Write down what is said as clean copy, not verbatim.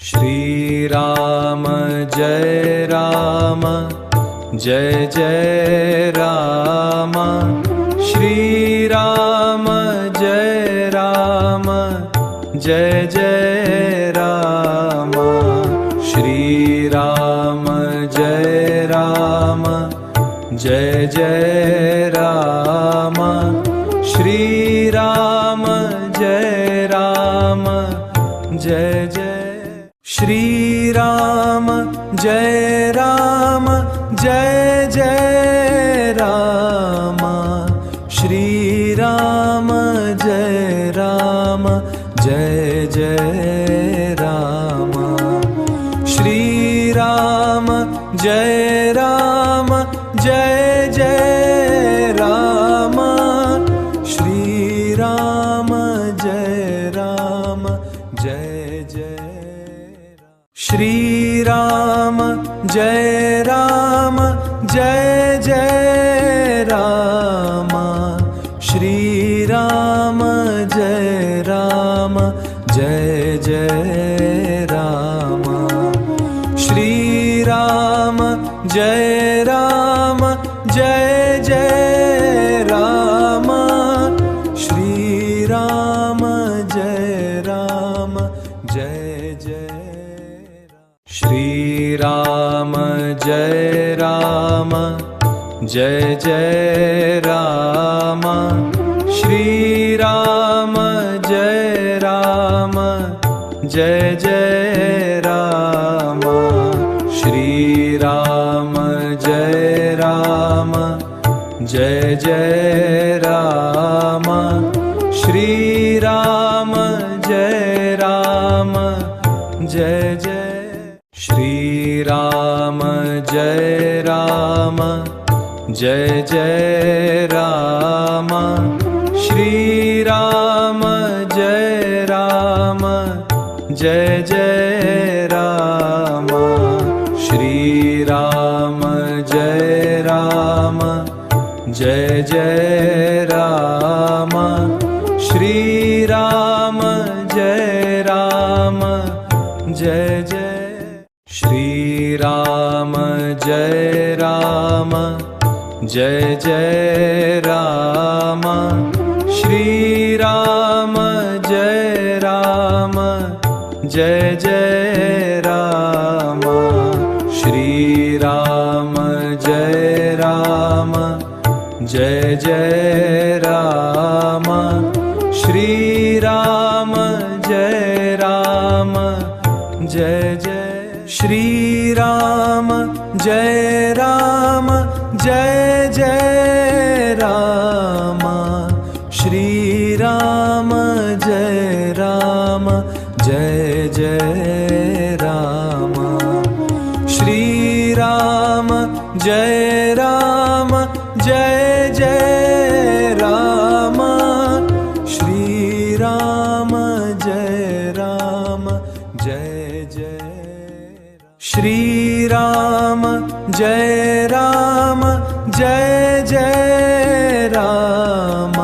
Shri Ram Jai Ram Jai Jai Ram. Shri Ram Jai Ram Jai Jai Ram. Shri Ram Jai Ram Jai Jai Ram. Shri Ram Jai Ram Jai Jai. Shri Ram Jai Ram Jai Jai Ram. Shri Ram Jai Ram Jai Jai Ram. Shri Ram Jai Ram Jai Jai Ram. Shri Ram Jai Ram Jai Jai. Shri Ram Jai Ram Jai Jai Ram. Shri Ram Jai Ram Jai Jai Ram. Shri Ram Jai Ram Jai Jai Ram. Shri Ram Jai Ram Jai Jai. Shri Ram Jai Ram Jai Jai Ram. Shri Ram Jai Ram Jai Jai Ram. Shri Ram Jai Ram Jai Jai Ram. Shri Ram Jai Ram Jai Jai. Shri Ram Jai Ram Jai Jai Ram. Shri Ram Jai Ram Jai Jai Ram. Shri Ram Jai Ram Jai Jai Ram. Shri Ram Jai Ram Jai Jai. Shri Ram Jai Ram Jai Jai Ram. Shri Ram Jai Ram Jai Jai Ram. Shri Ram Jai Ram Jai Jai Ram. Shri Ram Jai Ram Jai Jai. Shri Ram Jai Ram Jai Jai Ram. Shri Ram Jai Ram Jai Jai Ram. Shri Ram Jai Ram Jai Jai Ram. Shri Ram Jai Ram Jai Jai. Shri Ram Jai Ram Jai Jai Ram.